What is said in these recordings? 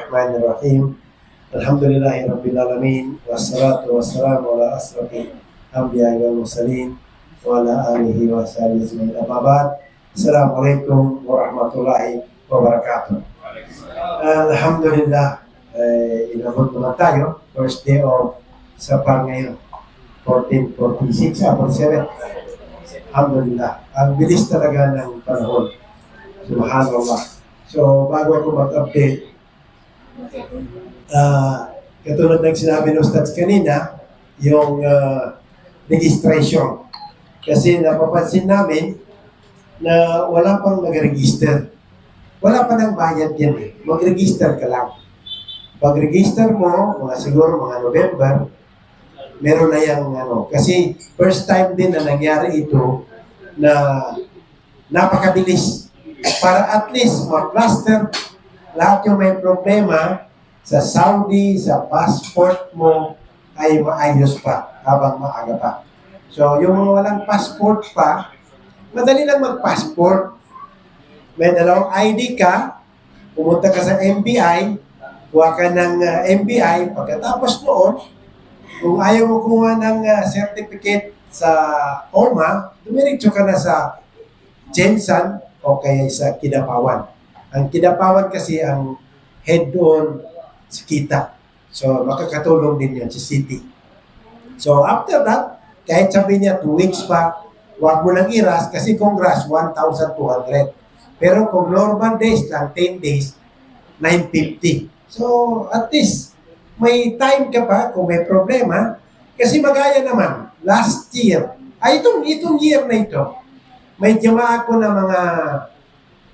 Bismillahirrahmanirrahim. Alhamdulillahi Rabbil Alamin. Wassalatu wassalamu ala asrafi anbiya wal mursalin wa ala alihi wa sahbihi ajma'in. Amma ba'd. Assalamualaikum warahmatullahi wabarakatuh. Alhamdulillah, inabot naman tayo. First day of Sapar ngayon. 1446, 47. Alhamdulillah. Ang bilis talaga ng panahon. Subhanallah. So, bago ako mag-update, katulad ng sinabi ng Ustads kanina, yung registration. Kasi napapansin namin na wala pang nag-register. Wala pa ng bayad yan eh. Mag-register ka lang. Pag-register mo, siguro mga November, meron na yung kasi first time din na nangyari ito na napakabilis. Para at least ma-plaster lahat yung may problema sa Saudi, sa passport mo ay maayos pa habang maaga pa. So, yung mga walang passport pa, madali lang mag-passport. May dalawang ID ka, pumunta ka sa MBI, kuha ka ng MBI, pagkatapos noon, kung ayaw mo kumuha ng certificate sa OMA, dumiretso ka na sa Jensen o kaya sa Kidapawan. Ang Kidapawan kasi ang head doon sa Kita. So, makakatulong din yan sa city. So, after that, kahit sabi niya 2 weeks pa, huwag mo nang iras kasi Congress 1,200. Pero kung normal days lang, 10 days, 950. So, at least, may time ka pa kung may problema. Kasi magaya naman, last year, itong year na ito, may jama ako na mga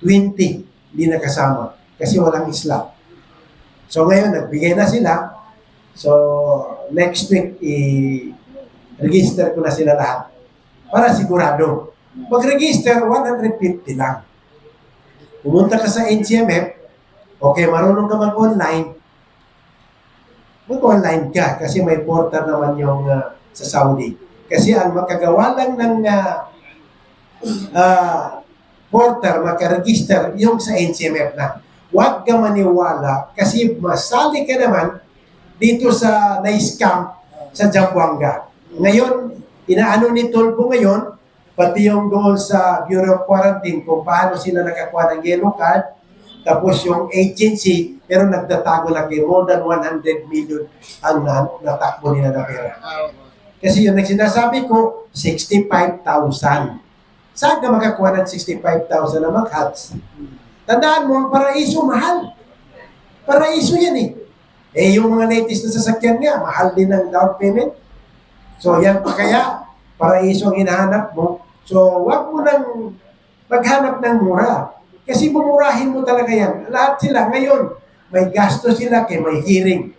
20 hindi nakasama kasi walang Islam. So ngayon, nagbigay na sila. So next week, i-register ko na sila lahat para sigurado. Mag-register, 150 lang. Pumunta ka sa NCMF, okay, marunong ka mag-online, mag-online ka kasi may portal naman yung sa Saudi. Kasi ang makagawa lang ng portal, makaregister yung sa NCMF na. Huwag ka maniwala kasi masali ka naman dito sa na-scam sa Zamboanga. Ngayon, inaano ni Tulfo ngayon, pati yung doon sa Bureau of Quarantine kung paano sila nakakuha ng yellow card, tapos yung agency, pero nagtatago lagi, more than 100 million ang natakbo nila na pera. Kasi yung nagsinasabi ko, 65,000. Saan ka makakuha ng 65,000 na mag-hats? Tandaan mo, ang paraiso, mahal. Paraiso yan eh. Eh, yung mga latest na sasakyan nga, mahal din ang down payment. So, yan pa kaya, paraiso ang hinahanap mo. So, wag mo nang maghanap ng mura. Kasi bumurahin mo talaga yan. Lahat sila, ngayon, may gasto sila kaya may hearing.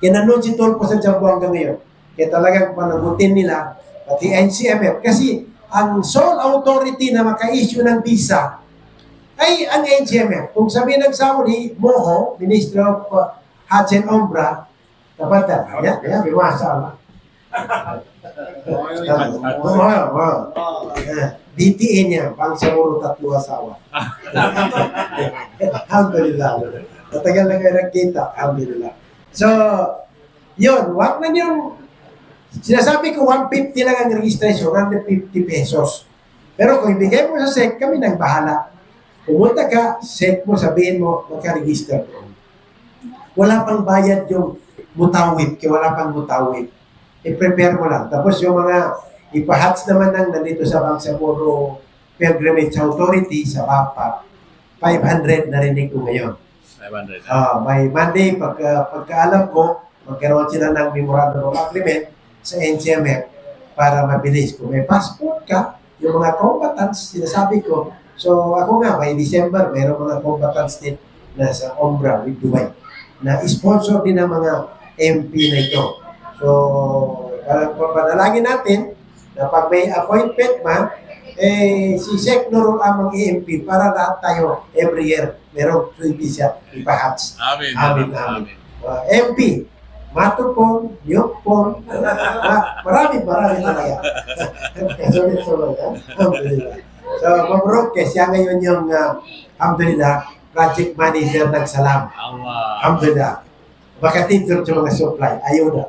Kinanon si Tulfo sa Zamboanga ngayon. Kaya talagang panagutin nila, pati NCMF. Kasi, ang sole authority na maka-issue ng visa ay ang NCMF. Kung sabihin ng Saudi, MOHO, Ministry of Hajj and Umrah, dapat na. Yan, biwasa. BTA niya, pang siguro 3 asawa. Alhamdulillah. Matagal na kayo nagkita. Alhamdulillah. So, yun, wag na yung sinasabi ko 150 lang ang registration, 150 pesos. Pero kung ibigay mo sa SEC, kami nang bahala. Pumunta ka, SEC mo, sabihin mo, magka-register. Wala pang bayad yung mutawid, kaya wala pang mutawid. I-prepare mo lang. Tapos yung mga ipahats naman ng nandito sa Bangsamoro Pilgrimage Authority sa BAPA, 500 narinig ko ngayon. 500. By Monday, pagkaalam ko, magkaroon sila ng memorandum of agreement sa NCMF para mabilis. Kung may passport ka, yung mga combatants, sinasabi ko, so ako nga, by December, mayroong mga combatants din na sa Umrah with Dubai na sponsor din ng mga MP na ito. So, panalangin natin na pag may appointment si Sheikh Nurul Amang EMP para lahat tayo every year, merong 20 siya ipahats. Amen. Amen. Amen. MP, Matupon, Yukpon, marami talaga. So, mabrok siya ngayon yung, alhamdulillah, project manager ng Salam. Alhamdulillah. Makatituro sa mga supply. Ayaw na.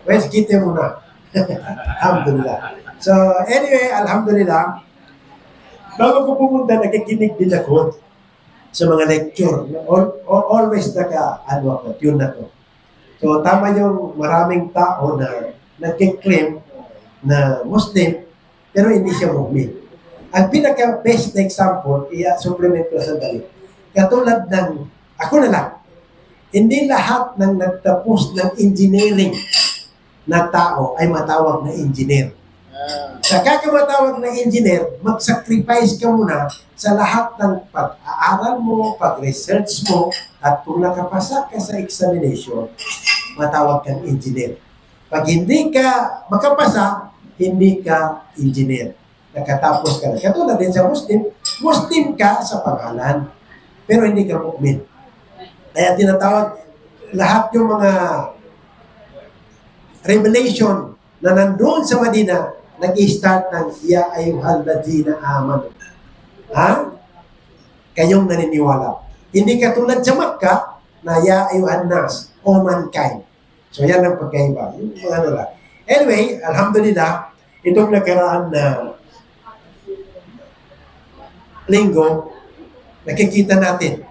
Wes, kita muna. Alhamdulillah. So, anyway, alhamdulillah. Bago ko pumunta, nakikinig din ako sa mga lecture. Always tune na ko. So, tama yung maraming tao na nagkiklaim na Muslim, pero hindi siya mu'min. Ang pinaka-best na example, supplement ko sa dali. Katulad ng, ako na lang, hindi lahat ng nagtapos ng engineering na tao ay matawag na engineer. Sa kakamatawag na engineer, mag-sacrifice ka muna sa lahat ng pag-aaral mo, pag-research mo, at kung nakapasa ka sa examination, matawag kang engineer. Pag hindi ka makapasa, hindi ka engineer. Nakatapos ka na. Katulad din sa Muslim, Muslim ka sa pangalan, pero hindi ka mu'min. Kaya tinatawag lahat yung mga revelation na nandoon sa Madina, nag-i-start ng ya ayyuhal ladzina amanu. Ha? Kayong naniniwala. Hindi katulad sa Makkah na ya ayyuhan nas o mankind. So yan ang pagkaiba. Yung mga ano lang. Anyway, alhamdulillah, itong nakaraan na linggo, nakikita natin.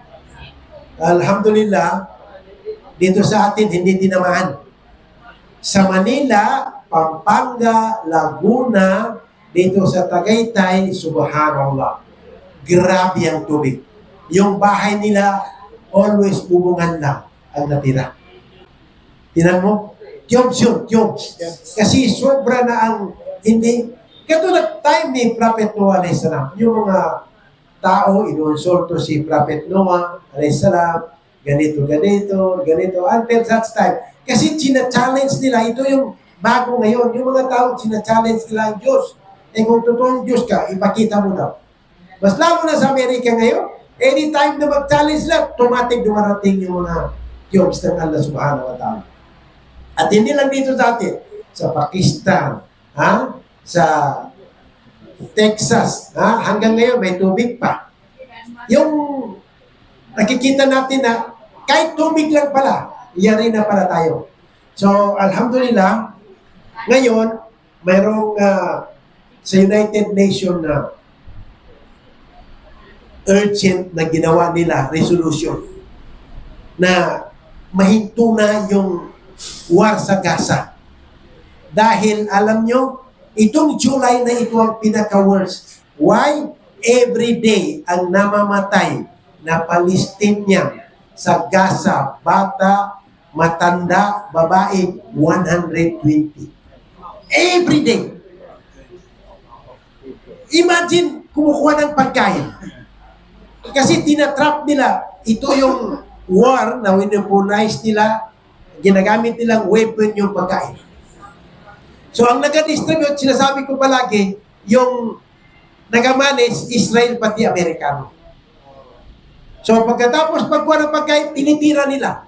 Alhamdulillah, dito sa atin hindi tinamaan. Sa Manila, Pampanga, Laguna, dito sa Tagaytay, subhanallah. Grabe ang tubig. Yung bahay nila, always bubungan lang ang natira. Tinan mo? Tiyobs yun, tiyobs. Kasi sobra na ang hindi. Katulad time ni Prophet Noah a.s. Yung mga tao, inuunsulto si Prophet Noah a.s. ganito, until such time. Kasi china-challenge nila, ito yung bago ngayon. Yung mga tao, china-challenge nila ang Diyos. Eh kung totoong Diyos ka, ipakita mo daw. Mas lalo na sa Amerika ngayon, anytime na mag-challenge lang, automatic dumarating yung mga jobs ng Allah subhanahu wa ta'ala. At hindi lang dito sa atin, sa Pakistan, sa Texas, hanggang ngayon may tubig pa. Yung nakikita natin na kahit tubig lang pala, yari na pala tayo. So, alhamdulillah, ngayon, mayroong sa United Nations na urgent na ginawa nila, resolution, na mahinto na yung war sa Gaza. Dahil, alam nyo, itong July na ito ang pinaka-worst. Why? Every day ang namamatay na Palestinian sa Gaza, bata, matanda, babae, 120. Every day. Imagine, kumukuha ng pagkain. Kasi tinatrap nila, ito yung war na winuponize nila, ginagamit nilang weapon yung pagkain. So, ang nag-distribute, sinasabi ko palagi, yung nag-manage, Israel pati Amerikano. So, pagkatapos pagkuha ng pagkain, tinitira nila.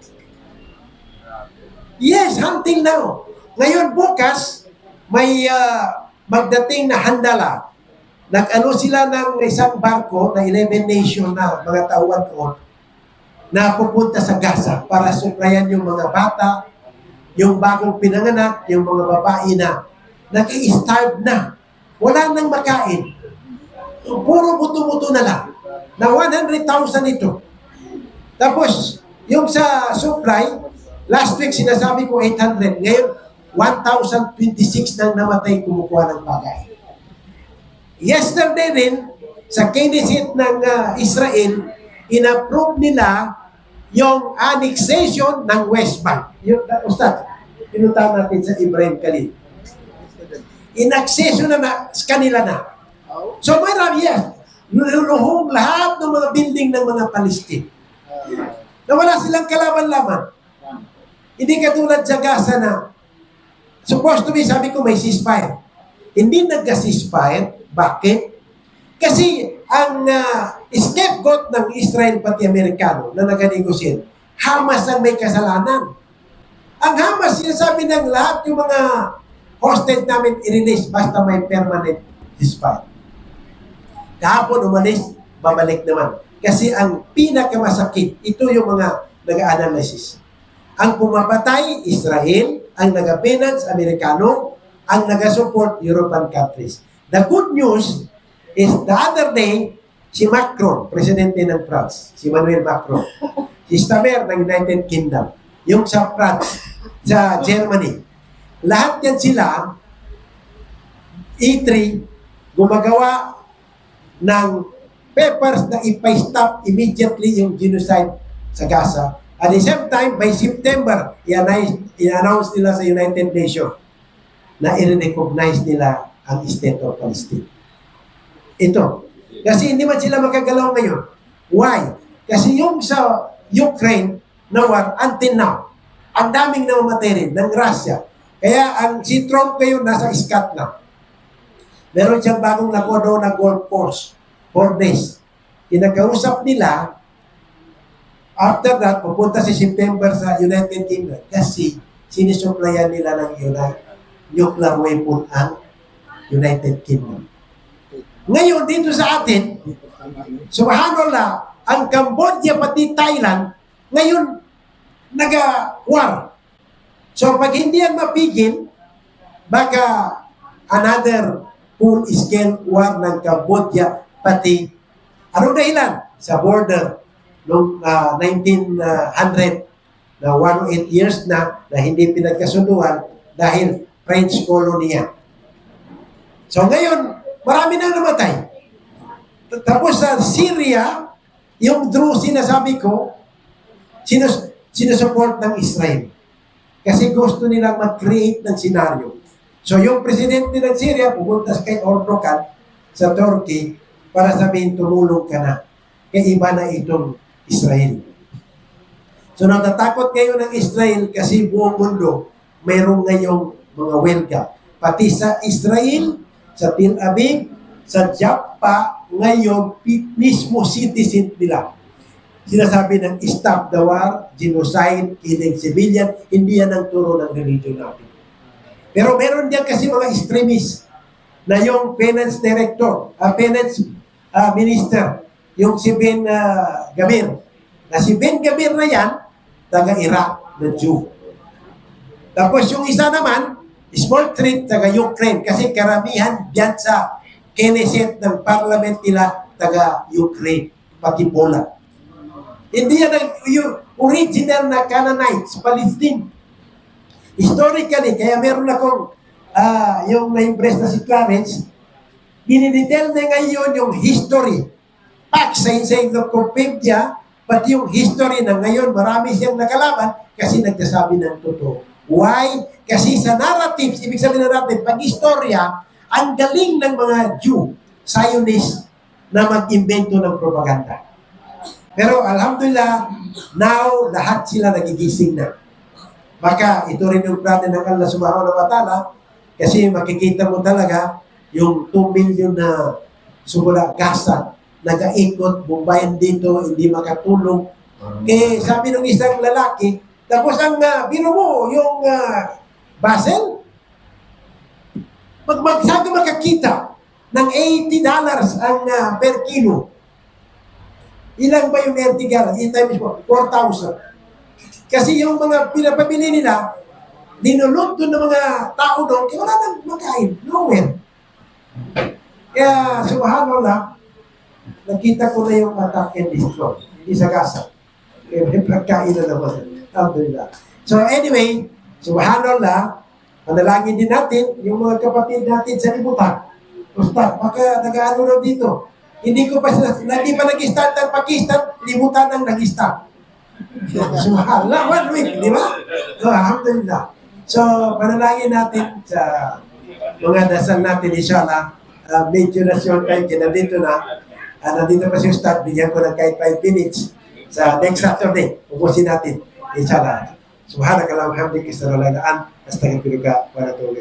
Yes, until now. Ngayon, bukas, may magdating na handala. Nag-ano sila ng isang barko na 11 nation na mga tauhan doon na pupunta sa Gaza para suplayan yung mga bata, yung bagong pinanganak, yung mga babae na nag-i-starve na. Wala nang makain. Puro buto-buto na lang. Na 100,000 ito. Tapos, yung sa supply, last week sinasabi ko 800. Ngayon, 1,026 nang namatay kumukuha ng bagay. Yesterday rin, sa Knesset ng Israel, in-approve nila yung annexation ng West Bank. Yung, Ustad, pinunta natin sa Ibrahim Khalil. In-accession na kanila na. So marami yan. Luluhong lahat ng mga building ng mga Palestine. Na wala silang kalaban-laban. Hindi katulad sa Gaza na supposed to be, sabi ko, may ceasefire. Hindi nag-ceasefire. Bakit? Kasi ang scapegoat ng Israel pati Amerikano na nag-negotiate, Hamas ang may kasalanan. Ang Hamas, sinasabi ng lahat yung mga hostage namin i-release basta may permanent ceasefire. Kahapon umalis, babalik naman. Kasi ang pinakamasakit, ito yung mga nag-analysis. Ang pumapatay, Israel. Ang nag-finance, Amerikano. Ang nag-support, European countries. The good news is the other day, si Macron, presidente ng France, si Emmanuel Macron, si Stamer ng United Kingdom, yung sa France, sa Germany, lahat yan sila, E3, gumagawa ng papers na ipa-stop immediately yung genocide sa Gaza. At the same time, by September, i-announce nila sa United Nations na i-recognize nila ang State of Palestine. Ito. Kasi hindi man sila makagalaw ngayon. Why? Kasi yung sa Ukraine na war, until now, ang daming namamatay rin ng Russia. Kaya ang si Trump ngayon nasa Scotland. Meron siyang bagong nakuha doon na golf course. 4 days. Kinakausap nila, after that, pupunta si September sa United Kingdom kasi sinisuplayan nila ng nuclear weapon ang United Kingdom. Ngayon, dito sa atin, subhanallah, ang Cambodia pati Thailand, ngayon, nag-war. So, pag hindi yan mapigil, baka another full-scale war ng Cambodia pati, anong dahilan? Sa border noong 1900 na 108 years na hindi pinagkasunduan dahil French colony yan. So ngayon, marami nang namatay. Tapos sa Syria, yung Druze sinasabi ko, sinusupport ng Israel. Kasi gusto nilang mag-create ng senaryo. So yung presidente ng Syria, pupunta kay Erdogan sa Turkey para sabihin, tumulong ka na. Kaya iba na itong Israel. So natatakot ngayon ng Israel kasi buong mundo mayroong ngayong mga welga. Pati sa Israel, sa Tel Aviv, sa Jaffa, ngayon, mismo citizen nila. Sinasabi ng stop the war, genocide, killing civilian, hindi yan ang turo ng religion natin. Pero meron diyan kasi mga extremists na yung finance director, finance minister, yung si Ben Gabir. Na si Ben Gabir na yan, taga-Iraq na Jew. Tapos yung isa naman, small treat, taga-Ukraine. Kasi karamihan diyan sa Knesset ng parliament nila, taga-Ukraine, pati Poland. Hindi yan yung original na Canaanites, Palestine. Historically, kaya meron akong yung na-impress na si Clarence, dinidetail na ngayon yung history. Facts sa encyclopedia, pati yung history na ngayon, marami siyang nakalaban kasi nagsasabi ng totoo. Why? Kasi sa narratives, ibig sabihin na natin, pag istorya, ang galing ng mga Jew, Zionists, na mag-invento ng propaganda. Pero alhamdulillah, now, lahat sila nagigising na. Baka ito rin yung plano ng Allah subhanahu wa ta'ala kasi makikita mo talaga yung 2 million na sumula Gaza, nag-aikot, bumbayan dito, hindi makatulong. Eh, sabi ng isang lalaki, tapos ang biro mo, yung Basel, sabi makakita ng $80 ang per kilo. Ilang ba yung vertical? In times 4,000. Kasi yung mga pinapabili nila, dinulot doon ng mga tao doon, kaya wala nang makain. Nowhere. Kaya, subhanallah, nakita ko na yung attack and destroy. Hindi sa Gaza. Kaya may pagkain na naman. Alhamdulillah. So anyway, subhanallah, panalangin din natin yung mga kapatid natin sa libutan. Ustad, baka nag-ano na dito. Hindi pa nag-start ng Pakistan, libutan ang nag-start. Subhanallah, 1 week, di ba? So, alhamdulillah. So, panalangin natin sa mga dasal natin, inshallah, medyo na siya kayo, nandito na, nandito pa si Ustad, bigyan ko ng kahit 5 minutes sa next Saturday. Ubusin natin, inshallah. Subhanakallah, alhamdulillah, astaghfiruka wa atubu